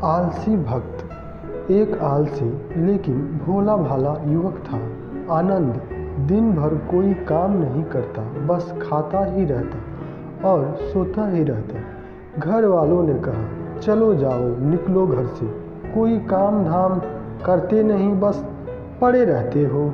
आलसी भक्त। एक आलसी लेकिन भोला भाला युवक था, आनंद। दिन भर कोई काम नहीं करता, बस खाता ही रहता और सोता ही रहता। घर वालों ने कहा, चलो जाओ, निकलो घर से, कोई काम धाम करते नहीं, बस पड़े रहते हो।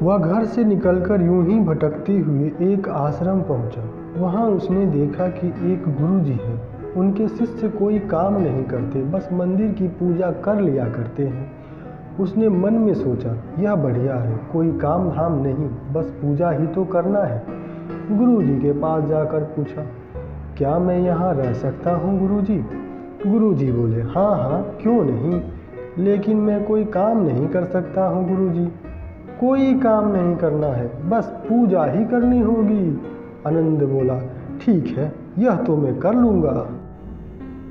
वह घर से निकलकर यूं ही भटकते हुए एक आश्रम पहुंचा। वहां उसने देखा कि एक गुरुजी है। उनके शिष्य कोई काम नहीं करते, बस मंदिर की पूजा कर लिया करते हैं। उसने मन में सोचा, यह बढ़िया है, कोई काम धाम नहीं, बस पूजा ही तो करना है। गुरुजी के पास जाकर पूछा, क्या मैं यहाँ रह सकता हूँ गुरुजी? गुरुजी बोले, हाँ हाँ, क्यों नहीं, लेकिन मैं कोई काम नहीं कर सकता हूँ गुरुजी। कोई काम नहीं करना है, बस पूजा ही करनी होगी। आनंद बोला, ठीक है, यह तो मैं कर लूँगा।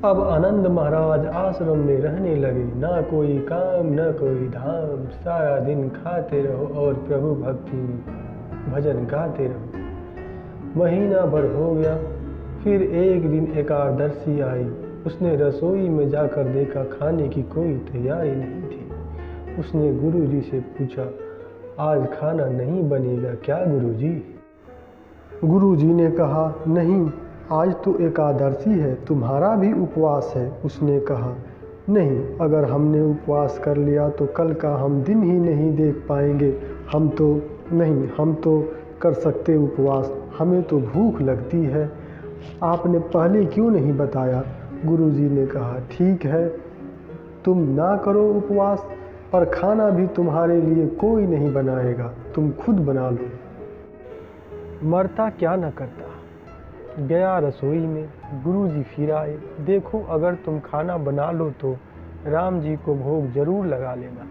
अब आनंद महाराज आश्रम में रहने लगे। ना कोई काम न कोई धाम, सारा दिन खाते रहो और प्रभु भक्ति में भजन गाते रहो। महीना भर हो गया। फिर एक दिन एकादशी आई। उसने रसोई में जाकर देखा, खाने की कोई तैयारी नहीं थी। उसने गुरुजी से पूछा, आज खाना नहीं बनेगा क्या गुरुजी? गुरुजी ने कहा, नहीं, आज तो एकादशी है, तुम्हारा भी उपवास है। उसने कहा, नहीं, अगर हमने उपवास कर लिया तो कल का हम दिन ही नहीं देख पाएंगे। हम तो कर सकते उपवास, हमें तो भूख लगती है। आपने पहले क्यों नहीं बताया? गुरुजी ने कहा, ठीक है, तुम ना करो उपवास, पर खाना भी तुम्हारे लिए कोई नहीं बनाएगा, तुम खुद बना लो। मरता क्या न करता। गया रसोई में। गुरुजी फिर आए। देखो, अगर तुम खाना बना लो तो राम जी को भोग जरूर लगा लेना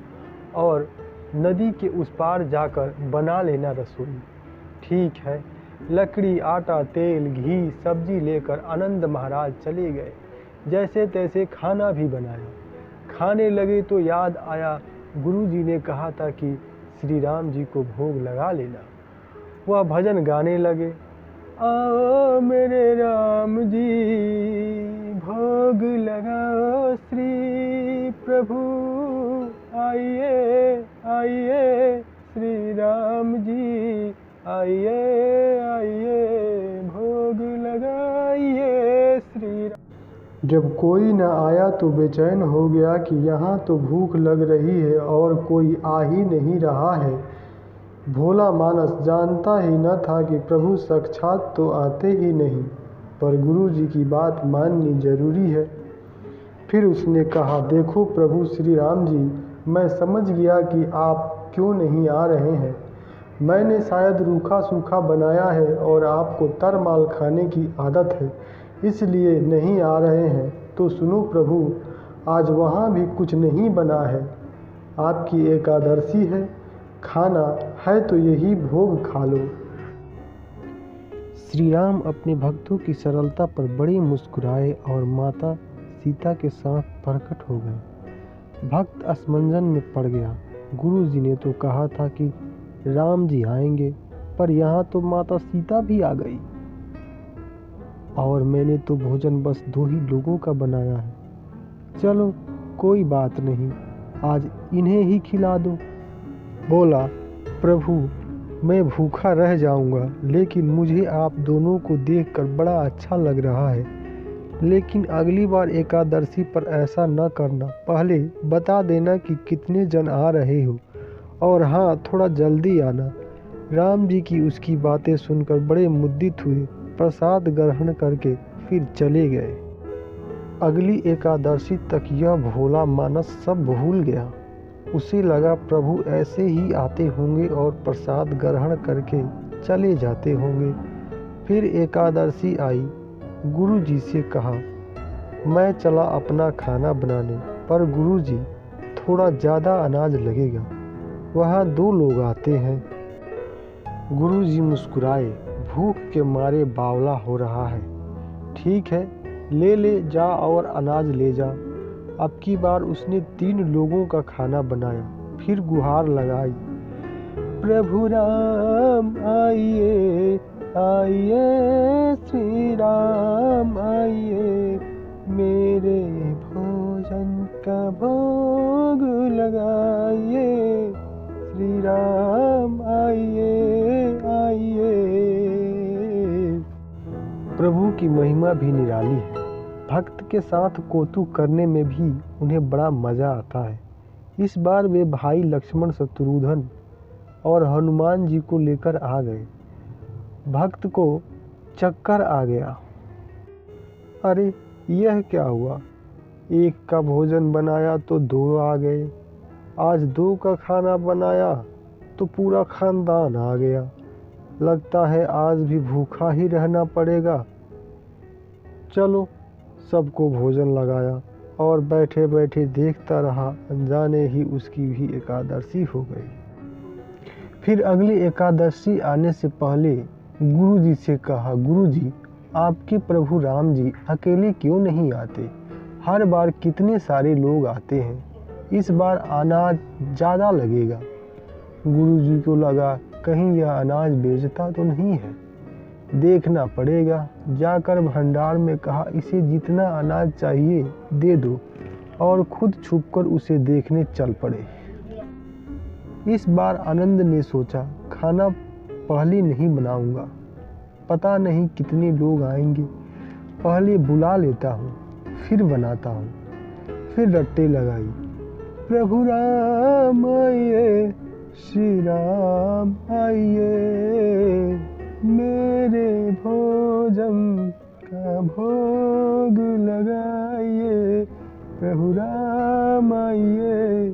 और नदी के उस पार जाकर बना लेना रसोई। ठीक है। लकड़ी, आटा, तेल, घी, सब्जी लेकर आनंद महाराज चले गए। जैसे तैसे खाना भी बनाया। खाने लगे तो याद आया, गुरुजी ने कहा था कि श्री राम जी को भोग लगा लेना। वह भजन गाने लगे, आओ मेरे राम जी, भोग लगाओ श्री प्रभु, आइए आइए श्री राम जी, आइए आइए भोग लगाइए श्री राम। जब कोई न आया तो बेचैन हो गया कि यहाँ तो भूख लग रही है और कोई आ ही नहीं रहा है। भोला मानस जानता ही न था कि प्रभु साक्षात तो आते ही नहीं, पर गुरुजी की बात माननी जरूरी है। फिर उसने कहा, देखो प्रभु श्री राम जी, मैं समझ गया कि आप क्यों नहीं आ रहे हैं। मैंने शायद रूखा सूखा बनाया है और आपको तरमाल खाने की आदत है, इसलिए नहीं आ रहे हैं। तो सुनो प्रभु, आज वहाँ भी कुछ नहीं बना है। आपकी एकादशी है, खाना है तो यही भोग खा लो। श्री राम अपने भक्तों की सरलता पर बड़े मुस्कुराए और माता सीता के साथ प्रकट हो गए। भक्त असमंजन में पड़ गया। गुरु जी ने तो कहा था कि राम जी आएंगे, पर यहाँ तो माता सीता भी आ गई और मैंने तो भोजन बस 2 ही लोगों का बनाया है। चलो कोई बात नहीं, आज इन्हें ही खिला दो। बोला, प्रभु मैं भूखा रह जाऊंगा, लेकिन मुझे आप दोनों को देखकर बड़ा अच्छा लग रहा है। लेकिन अगली बार एकादशी पर ऐसा न करना, पहले बता देना कि कितने जन आ रहे हो, और हाँ, थोड़ा जल्दी आना। राम जी की उसकी बातें सुनकर बड़े मुद्दित हुए, प्रसाद ग्रहण करके फिर चले गए। अगली एकादशी तक यह भोला मानस सब भूल गया। उसे लगा प्रभु ऐसे ही आते होंगे और प्रसाद ग्रहण करके चले जाते होंगे। फिर एकादशी आई। गुरु जी से कहा, मैं चला अपना खाना बनाने, पर गुरु जी थोड़ा ज़्यादा अनाज लगेगा, वहाँ 2 लोग आते हैं। गुरु जी मुस्कुराए, भूख के मारे बावला हो रहा है। ठीक है, ले जा और अनाज ले जा। अब की बार उसने 3 लोगों का खाना बनाया। फिर गुहार लगाई, प्रभु राम आइए आइए श्री राम आइए, मेरे मेरे भोजन का भोग लगाइए, श्री राम आइए आइए। प्रभु की महिमा भी निराली है। भक्त के साथ कौतुक करने में भी उन्हें बड़ा मजा आता है। इस बार वे भाई लक्ष्मण, शत्रुघ्न और हनुमान जी को लेकर आ गए। भक्त को चक्कर आ गया। अरे यह क्या हुआ, एक का भोजन बनाया तो दो आ गए, आज दो का खाना बनाया तो पूरा खानदान आ गया। लगता है आज भी भूखा ही रहना पड़ेगा। चलो, सबको भोजन लगाया और बैठे बैठे देखता रहा, अनजाने ही उसकी भी एकादशी हो गई। फिर अगली एकादशी आने से पहले गुरुजी से कहा, गुरुजी आपके प्रभु राम जी अकेले क्यों नहीं आते? हर बार कितने सारे लोग आते हैं, इस बार अनाज ज़्यादा लगेगा। गुरुजी को लगा कहीं यह अनाज बेचता तो नहीं है, देखना पड़ेगा। जाकर भंडार में कहा, इसे जितना अनाज चाहिए दे दो, और खुद छुपकर उसे देखने चल पड़े। इस बार आनंद ने सोचा, खाना पहले नहीं बनाऊंगा, पता नहीं कितने लोग आएंगे, पहले बुला लेता हूँ फिर बनाता हूँ। फिर रट्टे लगाई, प्रभु राम आइए, श्री राम आइए, मेरे भोजन का भोग लगाइए, प्रभु राम आइए,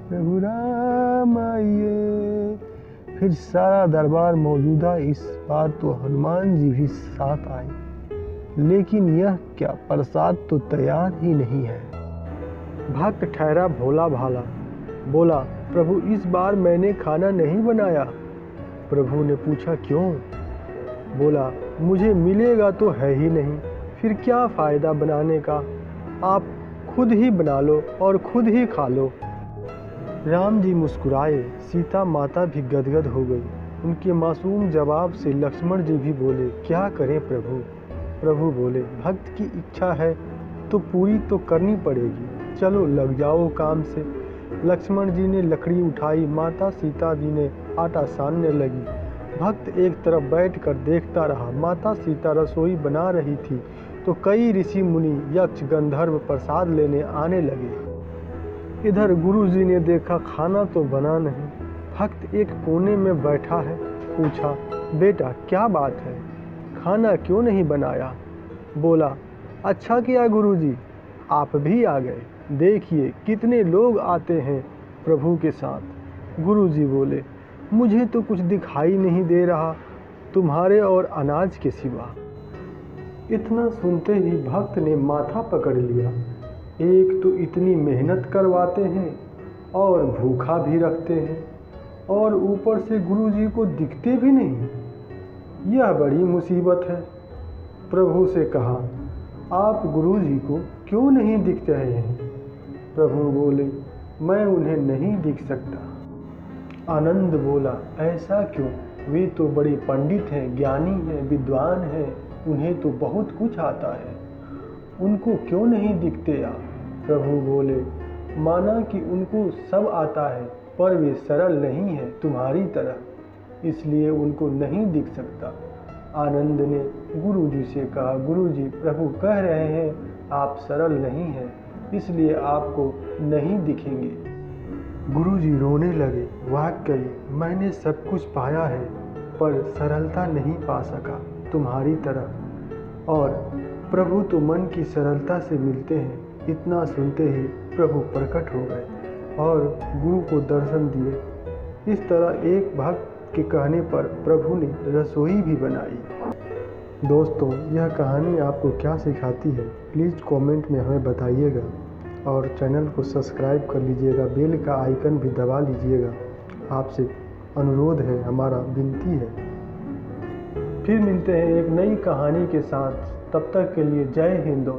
प्रभु राम आइए। फिर सारा दरबार मौजूदा। इस बार तो हनुमान जी भी साथ आए, लेकिन यह क्या, प्रसाद तो तैयार ही नहीं है। भक्त ठहरा भोला भाला, बोला, प्रभु इस बार मैंने खाना नहीं बनाया। प्रभु ने पूछा, क्यों? बोला, मुझे मिलेगा तो है ही नहीं, फिर क्या फ़ायदा बनाने का, आप खुद ही बना लो और खुद ही खा लो। राम जी मुस्कुराए, सीता माता भी गदगद हो गई। उनके मासूम जवाब से लक्ष्मण जी भी बोले, क्या करें प्रभु? प्रभु बोले, भक्त की इच्छा है तो पूरी तो करनी पड़ेगी, चलो लग जाओ काम से। लक्ष्मण जी ने लकड़ी उठाई, माता सीता जी ने आटा सानने लगी। भक्त एक तरफ बैठकर देखता रहा। माता सीता रसोई बना रही थी तो कई ऋषि मुनि, यक्ष, गंधर्व प्रसाद लेने आने लगे। इधर गुरुजी ने देखा खाना तो बना नहीं। भक्त एक कोने में बैठा है। पूछा, बेटा क्या बात है, खाना क्यों नहीं बनाया? बोला, अच्छा किया गुरुजी, आप भी आ गए, देखिए कितने लोग आते हैं प्रभु के साथ। गुरुजी बोले, मुझे तो कुछ दिखाई नहीं दे रहा तुम्हारे और अनाज के सिवा। इतना सुनते ही भक्त ने माथा पकड़ लिया। एक तो इतनी मेहनत करवाते हैं और भूखा भी रखते हैं, और ऊपर से गुरुजी को दिखते भी नहीं, यह बड़ी मुसीबत है। प्रभु से कहा, आप गुरुजी को क्यों नहीं दिख रहे हैं? प्रभु बोले, मैं उन्हें नहीं दिख सकता। आनंद बोला, ऐसा क्यों? वे तो बड़े पंडित हैं, ज्ञानी हैं, विद्वान हैं, उन्हें तो बहुत कुछ आता है, उनको क्यों नहीं दिखते आप? प्रभु बोले, माना कि उनको सब आता है, पर वे सरल नहीं है तुम्हारी तरह, इसलिए उनको नहीं दिख सकता। आनंद ने गुरुजी से कहा, गुरुजी प्रभु कह रहे हैं आप सरल नहीं हैं, इसलिए आपको नहीं दिखेंगे। गुरुजी रोने लगे, वाकई मैंने सब कुछ पाया है, पर सरलता नहीं पा सका तुम्हारी तरह, और प्रभु तो मन की सरलता से मिलते हैं। इतना सुनते ही प्रभु प्रकट हो गए और गुरु को दर्शन दिए। इस तरह एक भक्त के कहने पर प्रभु ने रसोई भी बनाई। दोस्तों, यह कहानी आपको क्या सिखाती है, प्लीज़ कमेंट में हमें बताइएगा, और चैनल को सब्सक्राइब कर लीजिएगा, बेल का आइकन भी दबा लीजिएगा। आपसे अनुरोध है, हमारा विनती है। फिर मिलते हैं एक नई कहानी के साथ, तब तक के लिए जय हिंद।